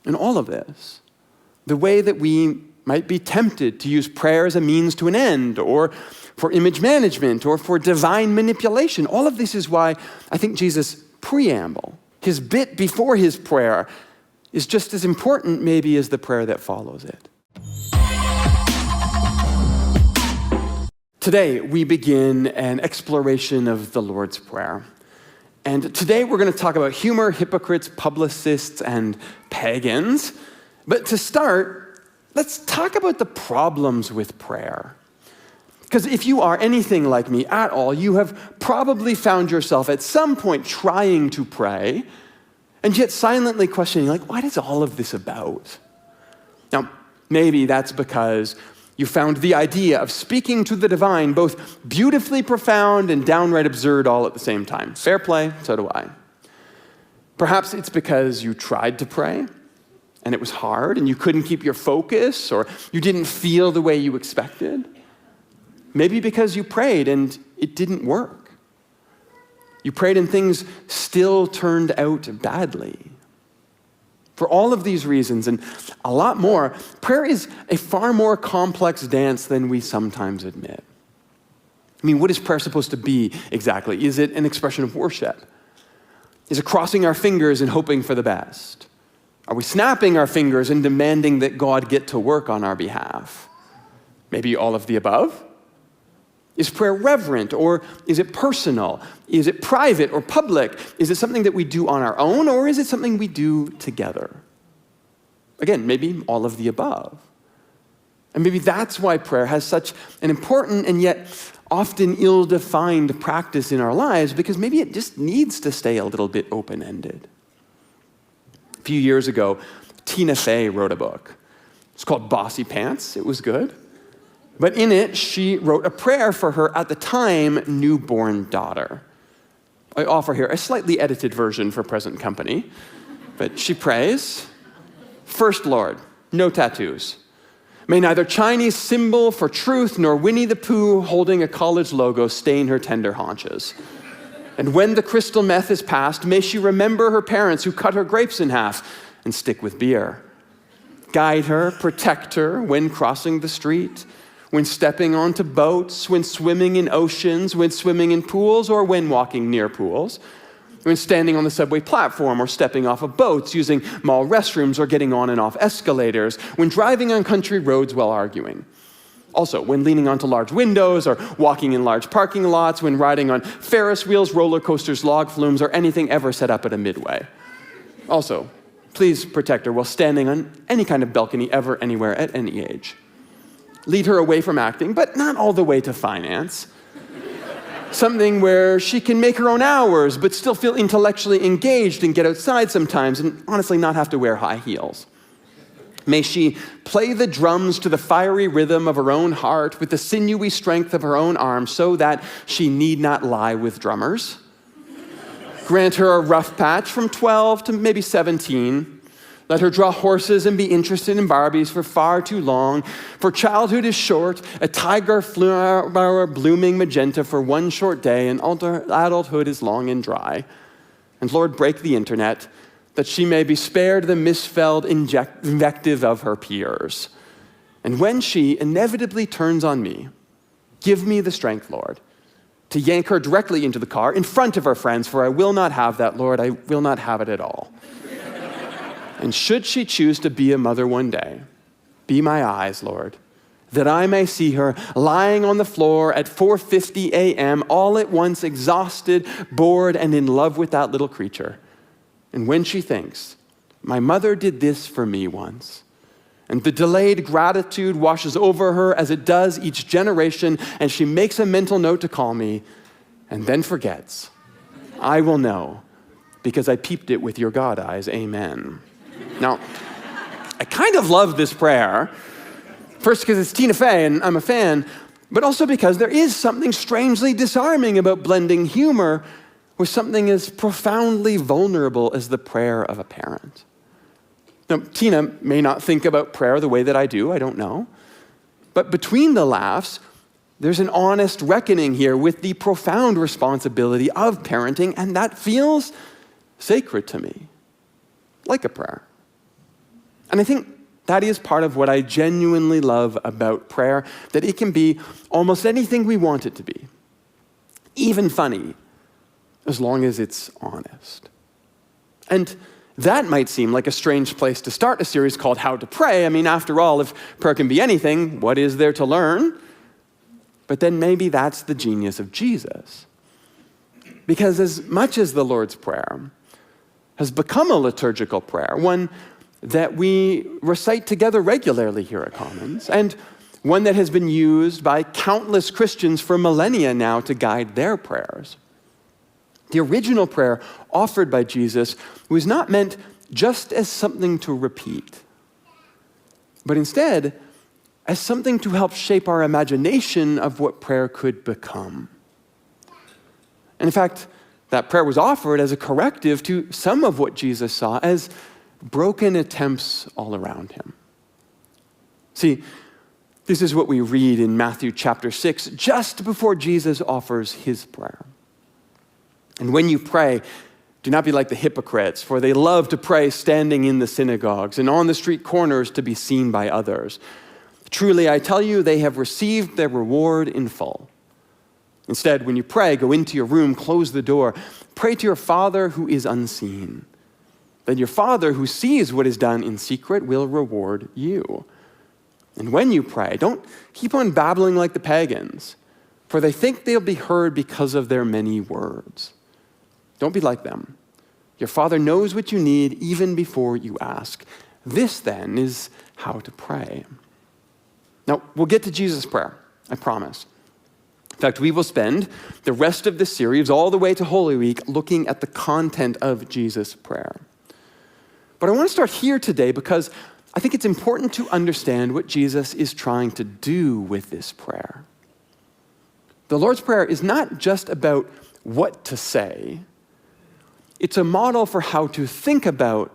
in all of this. The way that we might be tempted to use prayer as a means to an end, or for image management, or for divine manipulation. All of this is why I think Jesus' preamble, his bit before his prayer, is just as important maybe as the prayer that follows it. Today, we begin an exploration of the Lord's Prayer. And today we're going to talk about humor, hypocrites, publicists, and pagans. But to start, let's talk about the problems with prayer. Because if you are anything like me at all, you have probably found yourself at some point trying to pray, and yet silently questioning, what is all of this about? Now, maybe that's because you found the idea of speaking to the divine both beautifully profound and downright absurd all at the same time. Fair play, so do I. Perhaps it's because you tried to pray, and it was hard, and you couldn't keep your focus, or you didn't feel the way you expected. Maybe because you prayed and it didn't work. You prayed and things still turned out badly. For all of these reasons, and a lot more, prayer is a far more complex dance than we sometimes admit. I mean, what is prayer supposed to be exactly? Is it an expression of worship? Is it crossing our fingers and hoping for the best? Are we snapping our fingers and demanding that God get to work on our behalf? Maybe all of the above? Is prayer reverent, or is it personal? Is it private or public? Is it something that we do on our own, or is it something we do together? Again, maybe all of the above. And maybe that's why prayer has such an important and yet often ill-defined practice in our lives, because maybe it just needs to stay a little bit open-ended. A few years ago, Tina Fey wrote a book. It's called Bossypants. It was good. But in it, she wrote a prayer for her, at the time, newborn daughter. I offer here a slightly edited version for present company, but she prays, "First Lord, no tattoos. May neither Chinese symbol for truth nor Winnie the Pooh holding a college logo stain her tender haunches. And when the crystal meth is past, may she remember her parents who cut her grapes in half and stick with beer. Guide her, protect her when crossing the street, when stepping onto boats, when swimming in oceans, when swimming in pools, or when walking near pools, when standing on the subway platform or stepping off of boats, using mall restrooms or getting on and off escalators, when driving on country roads while arguing. Also, when leaning onto large windows or walking in large parking lots, when riding on Ferris wheels, roller coasters, log flumes, or anything ever set up at a midway. Also, please protect her while standing on any kind of balcony ever, anywhere, at any age. Lead her away from acting, but not all the way to finance. Something where she can make her own hours, but still feel intellectually engaged and get outside sometimes, and honestly not have to wear high heels. May she play the drums to the fiery rhythm of her own heart with the sinewy strength of her own arms so that she need not lie with drummers. Grant her a rough patch from 12 to maybe 17. Let her draw horses and be interested in Barbies for far too long. For childhood is short, a tiger flower blooming magenta for one short day, and adulthood is long and dry. And Lord, break the internet, that she may be spared the misspelled invective of her peers. And when she inevitably turns on me, give me the strength, Lord, to yank her directly into the car in front of her friends, for I will not have that, Lord, I will not have it at all. And should she choose to be a mother one day, be my eyes, Lord, that I may see her lying on the floor at 4:50 a.m., all at once exhausted, bored, and in love with that little creature. And when she thinks, my mother did this for me once, and the delayed gratitude washes over her as it does each generation, and she makes a mental note to call me, and then forgets, I will know, because I peeped it with your God eyes, amen. Now, I kind of love this prayer, first because it's Tina Fey and I'm a fan, but also because there is something strangely disarming about blending humor with something as profoundly vulnerable as the prayer of a parent. Now, Tina may not think about prayer the way that I do, I don't know, but between the laughs, there's an honest reckoning here with the profound responsibility of parenting, and that feels sacred to me, like a prayer. And I think that is part of what I genuinely love about prayer, that it can be almost anything we want it to be, even funny, as long as it's honest. And that might seem like a strange place to start a series called How to Pray. I mean, after all, if prayer can be anything, what is there to learn? But then maybe that's the genius of Jesus. Because as much as the Lord's Prayer has become a liturgical prayer, one that we recite together regularly here at Commons, and one that has been used by countless Christians for millennia now to guide their prayers. The original prayer offered by Jesus was not meant just as something to repeat, but instead as something to help shape our imagination of what prayer could become. And in fact, that prayer was offered as a corrective to some of what Jesus saw as broken attempts all around him. See, this is what we read in Matthew chapter 6, just before Jesus offers his prayer. And when you pray, do not be like the hypocrites, for they love to pray standing in the synagogues and on the street corners to be seen by others. Truly, I tell you, they have received their reward in full. Instead, when you pray, go into your room, close the door, pray to your Father who is unseen. Then your Father who sees what is done in secret will reward you. And when you pray, don't keep on babbling like the pagans, for they think they'll be heard because of their many words. Don't be like them. Your Father knows what you need even before you ask. This, then, is how to pray. Now, we'll get to Jesus' prayer, I promise. In fact, we will spend the rest of this series, all the way to Holy Week, looking at the content of Jesus' prayer. But I want to start here today because I think it's important to understand what Jesus is trying to do with this prayer. The Lord's Prayer is not just about what to say. It's a model for how to think about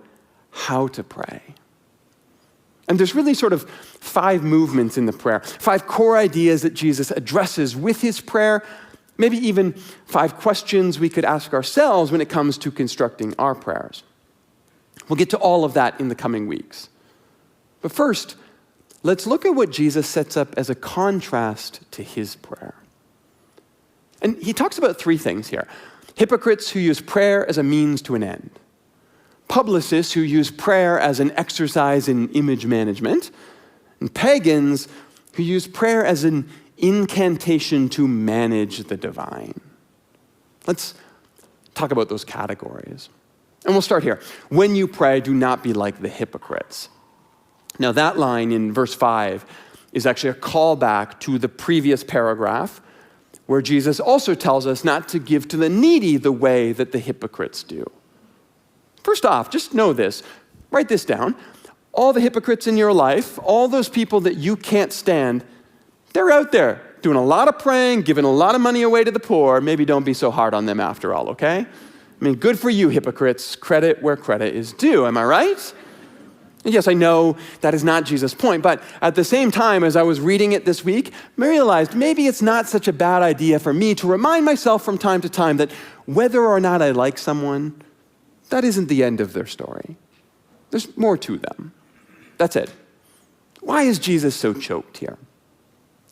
how to pray. And there's really sort of 5 movements in the prayer, 5 core ideas that Jesus addresses with his prayer, maybe even 5 questions we could ask ourselves when it comes to constructing our prayers. We'll get to all of that in the coming weeks. But first, let's look at what Jesus sets up as a contrast to his prayer. And he talks about 3 things here. Hypocrites who use prayer as a means to an end. Publicists who use prayer as an exercise in image management. And pagans who use prayer as an incantation to manage the divine. Let's talk about those categories. And we'll start here. When you pray, do not be like the hypocrites. Now that line in verse 5 is actually a callback to the previous paragraph where Jesus also tells us not to give to the needy the way that the hypocrites do. First off, just know this. Write this down. All the hypocrites in your life, all those people that you can't stand, they're out there doing a lot of praying, giving a lot of money away to the poor. Maybe don't be so hard on them after all, okay? I mean, good for you, hypocrites. Credit where credit is due. Am I right? Yes, I know that is not Jesus' point, but at the same time, as I was reading it this week, I realized maybe it's not such a bad idea for me to remind myself from time to time that whether or not I like someone, that isn't the end of their story. There's more to them. That's it. Why is Jesus so choked here?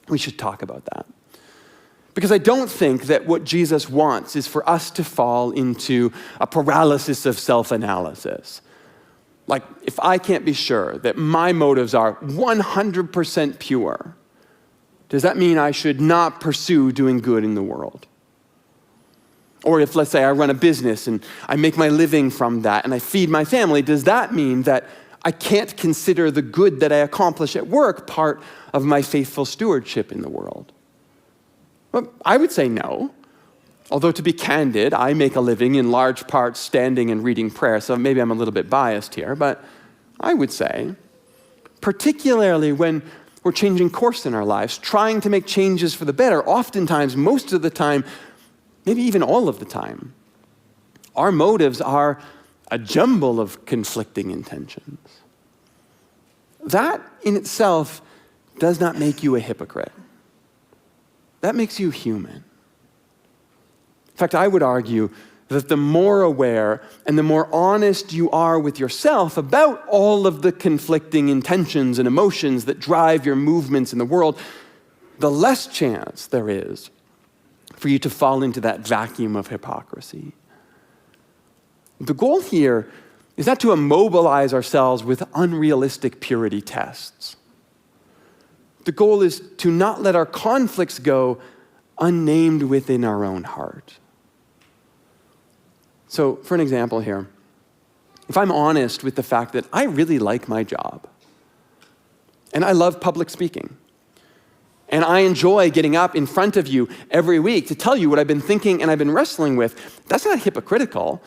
We should talk about that. Because I don't think that what Jesus wants is for us to fall into a paralysis of self-analysis. Like, if I can't be sure that my motives are 100% pure, does that mean I should not pursue doing good in the world? Or if, let's say, I run a business and I make my living from that and I feed my family, does that mean that I can't consider the good that I accomplish at work part of my faithful stewardship in the world? Well, I would say no. Although to be candid, I make a living in large part standing and reading prayer, so maybe I'm a little bit biased here, but I would say, particularly when we're changing course in our lives, trying to make changes for the better, oftentimes, most of the time, maybe even all of the time, our motives are a jumble of conflicting intentions. That in itself does not make you a hypocrite. That makes you human. In fact, I would argue that the more aware and the more honest you are with yourself about all of the conflicting intentions and emotions that drive your movements in the world, the less chance there is for you to fall into that vacuum of hypocrisy. The goal here is not to immobilize ourselves with unrealistic purity tests. The goal is to not let our conflicts go unnamed within our own heart. So, for an example here, if I'm honest with the fact that I really like my job, and I love public speaking, and I enjoy getting up in front of you every week to tell you what I've been thinking and I've been wrestling with, that's not hypocritical.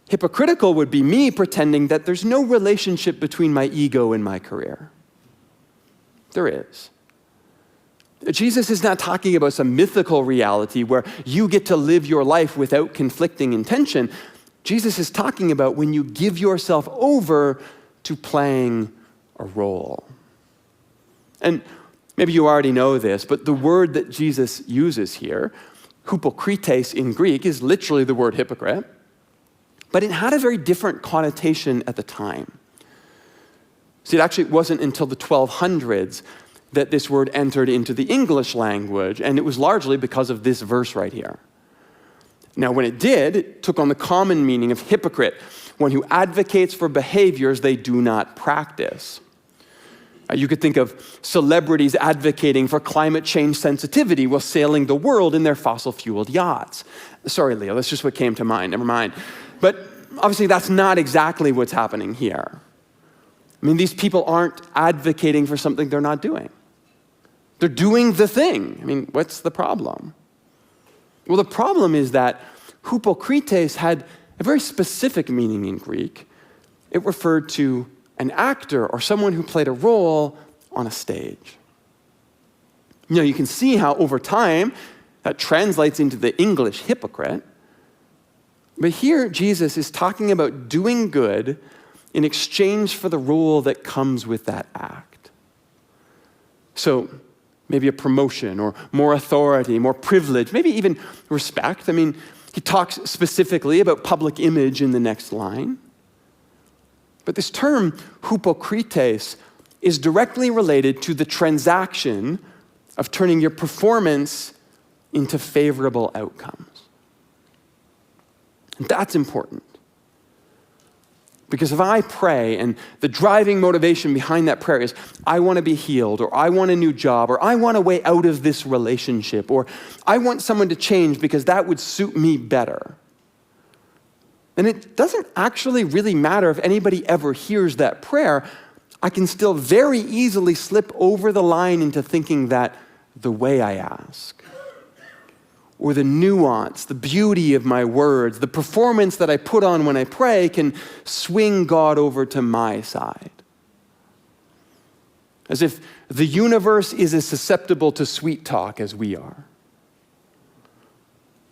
Hypocritical would be me pretending that there's no relationship between my ego and my career. There is. Jesus is not talking about some mythical reality where you get to live your life without conflicting intention. Jesus is talking about when you give yourself over to playing a role. And maybe you already know this, but the word that Jesus uses here, hypocrites in Greek, is literally the word hypocrite, but it had a very different connotation at the time. See, it actually wasn't until the 1200s that this word entered into the English language, and it was largely because of this verse right here. Now, when it did, it took on the common meaning of hypocrite, one who advocates for behaviors they do not practice. You could think of celebrities advocating for climate change sensitivity while sailing the world in their fossil-fueled yachts. Sorry, Leo, that's just what came to mind, never mind. But obviously that's not exactly what's happening here. I mean, these people aren't advocating for something they're not doing. They're doing the thing. I mean, what's the problem? Well, the problem is that hypocrites had a very specific meaning in Greek. It referred to an actor or someone who played a role on a stage. You know, you can see how over time that translates into the English hypocrite. But here, Jesus is talking about doing good in exchange for the role that comes with that act. So maybe a promotion or more authority, more privilege, maybe even respect. I mean, he talks specifically about public image in the next line. But this term, hypocrites, is directly related to the transaction of turning your performance into favorable outcomes. And that's important. Because if I pray and the driving motivation behind that prayer is, I want to be healed, or I want a new job, or I want a way out of this relationship, or I want someone to change because that would suit me better, then it doesn't actually really matter if anybody ever hears that prayer. I can still very easily slip over the line into thinking that the way I ask, or the nuance, the beauty of my words, the performance that I put on when I pray can swing God over to my side. As if the universe is as susceptible to sweet talk as we are.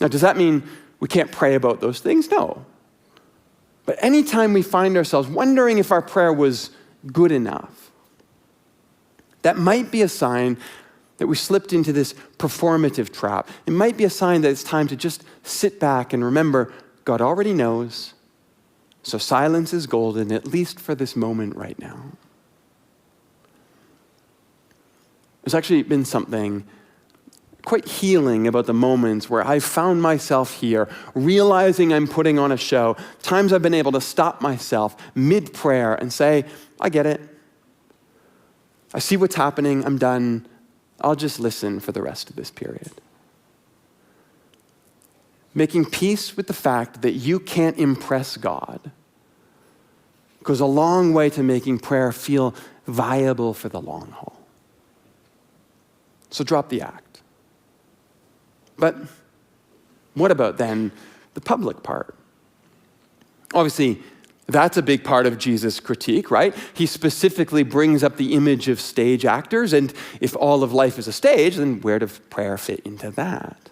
Now, does that mean we can't pray about those things? No. But anytime we find ourselves wondering if our prayer was good enough, that might be a sign that we slipped into this performative trap. It might be a sign that it's time to just sit back and remember God already knows, so silence is golden, at least for this moment right now. There's actually been something quite healing about the moments where I've found myself here, realizing I'm putting on a show, times I've been able to stop myself mid-prayer and say, I get it. I see what's happening, I'm done. I'll just listen for the rest of this period. Making peace with the fact that you can't impress God goes a long way to making prayer feel viable for the long haul. So drop the act. But what about then the public part? Obviously, that's a big part of Jesus' critique, right? He specifically brings up the image of stage actors, and if all of life is a stage, then where does prayer fit into that?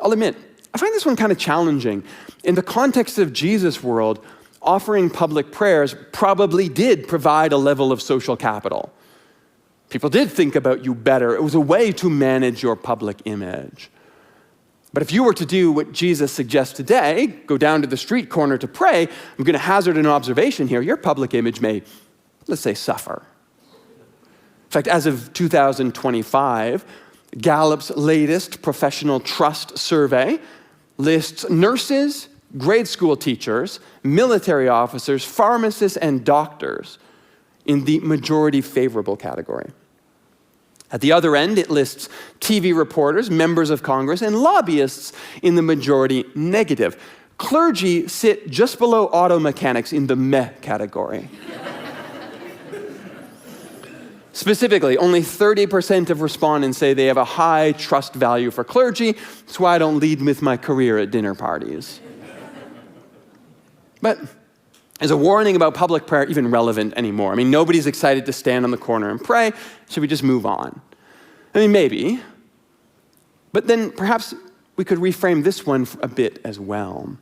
I'll admit, I find this one kind of challenging. In the context of Jesus' world, offering public prayers probably did provide a level of social capital. People did think about you better. It was a way to manage your public image. But if you were to do what Jesus suggests today, go down to the street corner to pray, I'm going to hazard an observation here. Your public image may, let's say, suffer. In fact, as of 2025, Gallup's latest professional trust survey lists nurses, grade school teachers, military officers, pharmacists, and doctors in the majority favorable category. At the other end, it lists TV reporters, members of Congress, and lobbyists in the majority negative. Clergy sit just below auto mechanics in the meh category. Specifically, only 30% of respondents say they have a high trust value for clergy. That's why I don't lead with my career at dinner parties. But is a warning about public prayer even relevant anymore? I mean, nobody's excited to stand on the corner and pray. Should we just move on? I mean, maybe. But then perhaps we could reframe this one a bit as well.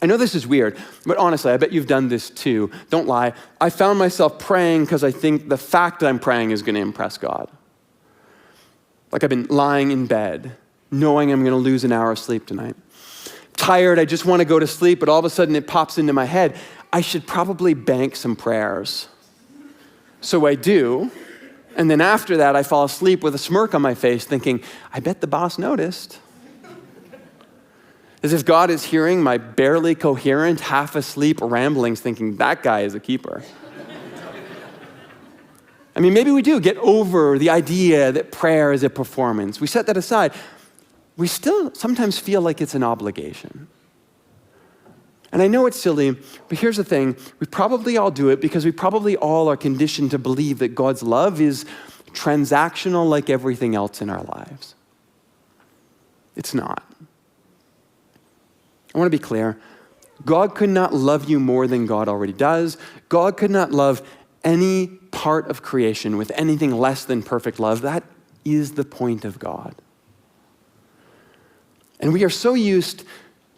I know this is weird, but honestly, I bet you've done this too. Don't lie. I found myself praying because I think the fact that I'm praying is going to impress God. Like I've been lying in bed, knowing I'm going to lose an hour of sleep tonight. Tired, I just want to go to sleep, but all of a sudden it pops into my head, I should probably bank some prayers. So I do, and then after that I fall asleep with a smirk on my face thinking, I bet the boss noticed. As if God is hearing my barely coherent, half asleep ramblings thinking, that guy is a keeper. I mean, maybe we do get over the idea that prayer is a performance. We set that aside. We still sometimes feel like it's an obligation. And I know it's silly, but here's the thing. We probably all do it because we probably all are conditioned to believe that God's love is transactional like everything else in our lives. It's not. I want to be clear. God could not love you more than God already does. God could not love any part of creation with anything less than perfect love. That is the point of God. And we are so used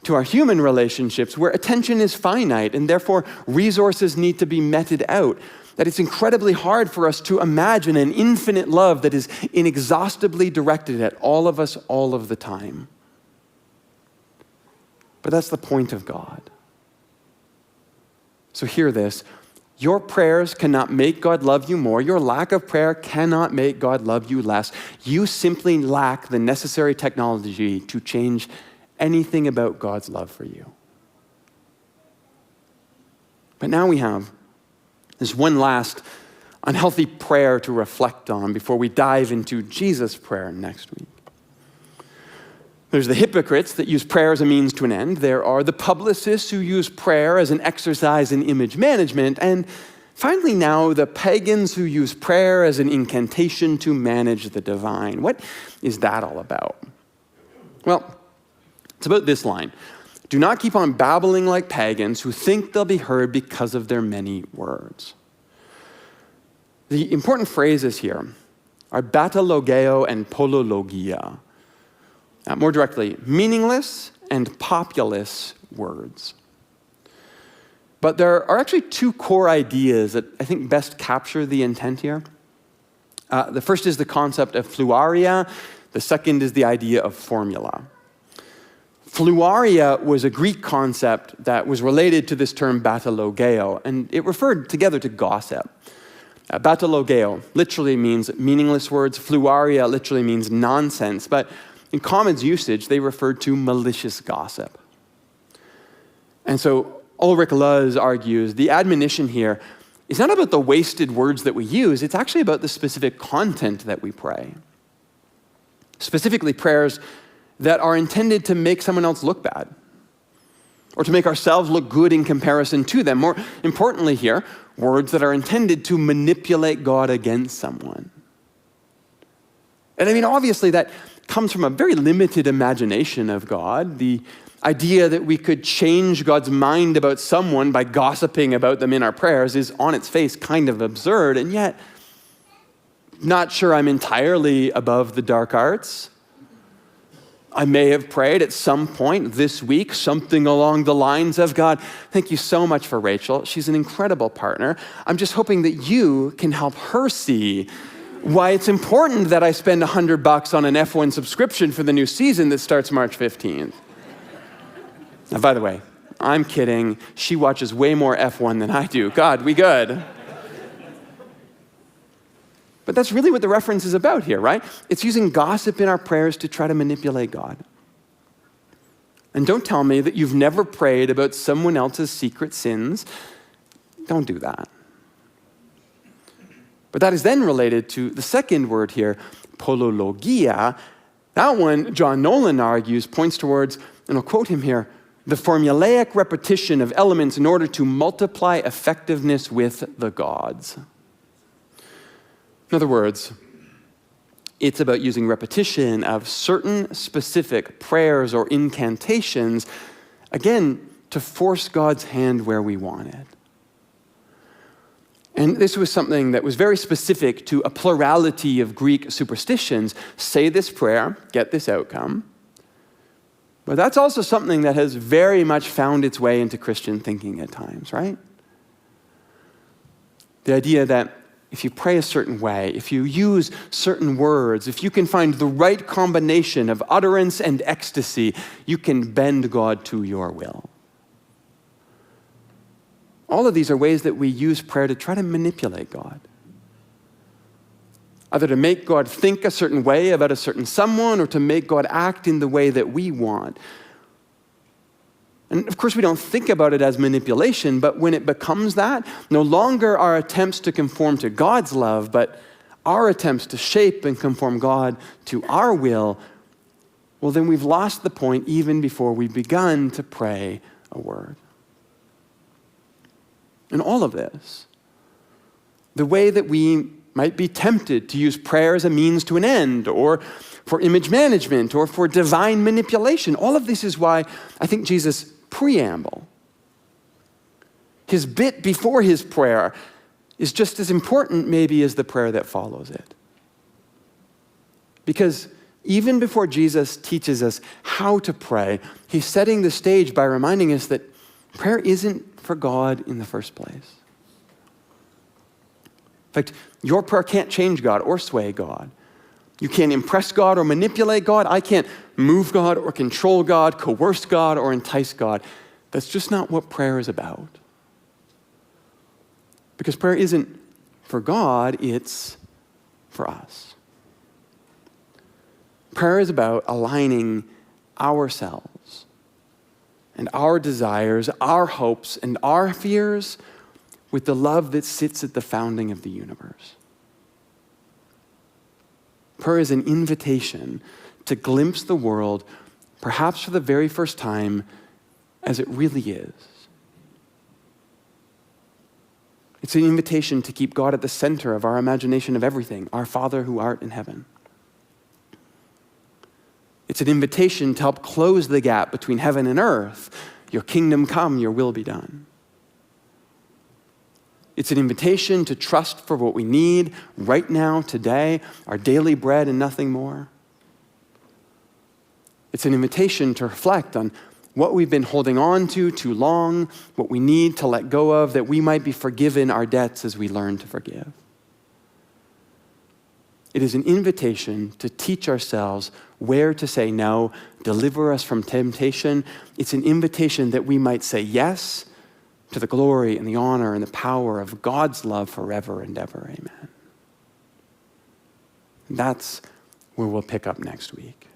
to our human relationships where attention is finite and therefore resources need to be meted out, that it's incredibly hard for us to imagine an infinite love that is inexhaustibly directed at all of us all of the time. But that's the point of God. So hear this. Your prayers cannot make God love you more. Your lack of prayer cannot make God love you less. You simply lack the necessary technology to change anything about God's love for you. But now we have this one last unhealthy prayer to reflect on before we dive into Jesus' prayer next week. There's the hypocrites that use prayer as a means to an end. There are the publicists who use prayer as an exercise in image management. And finally now, the pagans who use prayer as an incantation to manage the divine. What is that all about? Well, it's about this line. Do not keep on babbling like pagans who think they'll be heard because of their many words. The important phrases here are batalogeo and polologia. More directly, meaningless and populous words. But there are actually two core ideas that I think best capture the intent here. The first is the concept of fluaria. The second is the idea of formula. Fluaria was a Greek concept that was related to this term batalogeo, and it referred together to gossip. Batalogeo literally means meaningless words. Fluaria literally means nonsense, but in common usage, they referred to malicious gossip. And so Ulrich Luz argues the admonition here is not about the wasted words that we use, it's actually about the specific content that we pray. Specifically, prayers that are intended to make someone else look bad, or to make ourselves look good in comparison to them. More importantly here, words that are intended to manipulate God against someone. And I mean, obviously that comes from a very limited imagination of God. The idea that we could change God's mind about someone by gossiping about them in our prayers is on its face kind of absurd, and yet, not sure I'm entirely above the dark arts. I may have prayed at some point this week something along the lines of, God, thank you so much for Rachel. She's an incredible partner. I'm just hoping that you can help her see Why it's important that I spend $100 on an F1 subscription for the new season that starts March 15th. Now, by the way, I'm kidding. She watches way more F1 than I do. God, we good. But that's really what the reference is about here, right? It's using gossip in our prayers to try to manipulate God. And don't tell me that you've never prayed about someone else's secret sins. Don't do that. But that is then related to the second word here, polologia. That one, John Nolan argues, points towards, and I'll quote him here, the formulaic repetition of elements in order to multiply effectiveness with the gods. In other words, it's about using repetition of certain specific prayers or incantations, again, to force God's hand where we want it. And this was something that was very specific to a plurality of Greek superstitions. Say this prayer, get this outcome. But that's also something that has very much found its way into Christian thinking at times, right? The idea that if you pray a certain way, if you use certain words, if you can find the right combination of utterance and ecstasy, you can bend God to your will. All of these are ways that we use prayer to try to manipulate God. Either to make God think a certain way about a certain someone or to make God act in the way that we want. And of course, we don't think about it as manipulation, but when it becomes that, no longer our attempts to conform to God's love, but our attempts to shape and conform God to our will, well, then we've lost the point even before we've begun to pray a word. And all of this, the way that we might be tempted to use prayer as a means to an end, or for image management, or for divine manipulation, all of this is why I think Jesus' preamble, his bit before his prayer, is just as important maybe as the prayer that follows it. Because even before Jesus teaches us how to pray, he's setting the stage by reminding us that prayer isn't for God in the first place. In fact, your prayer can't change God or sway God. You can't impress God or manipulate God. I can't move God or control God, coerce God or entice God. That's just not what prayer is about. Because prayer isn't for God, it's for us. Prayer is about aligning ourselves and our desires, our hopes, and our fears with the love that sits at the founding of the universe. Prayer is an invitation to glimpse the world, perhaps for the very first time, as it really is. It's an invitation to keep God at the center of our imagination of everything, our Father who art in heaven. It's an invitation to help close the gap between heaven and earth. Your kingdom come, your will be done. It's an invitation to trust for what we need right now, today, our daily bread and nothing more. It's an invitation to reflect on what we've been holding on to too long, what we need to let go of, that we might be forgiven our debts as we learn to forgive. It is an invitation to teach ourselves where to say no, deliver us from temptation. It's an invitation that we might say yes to the glory and the honor and the power of God's love forever and ever. Amen. That's where we'll pick up next week.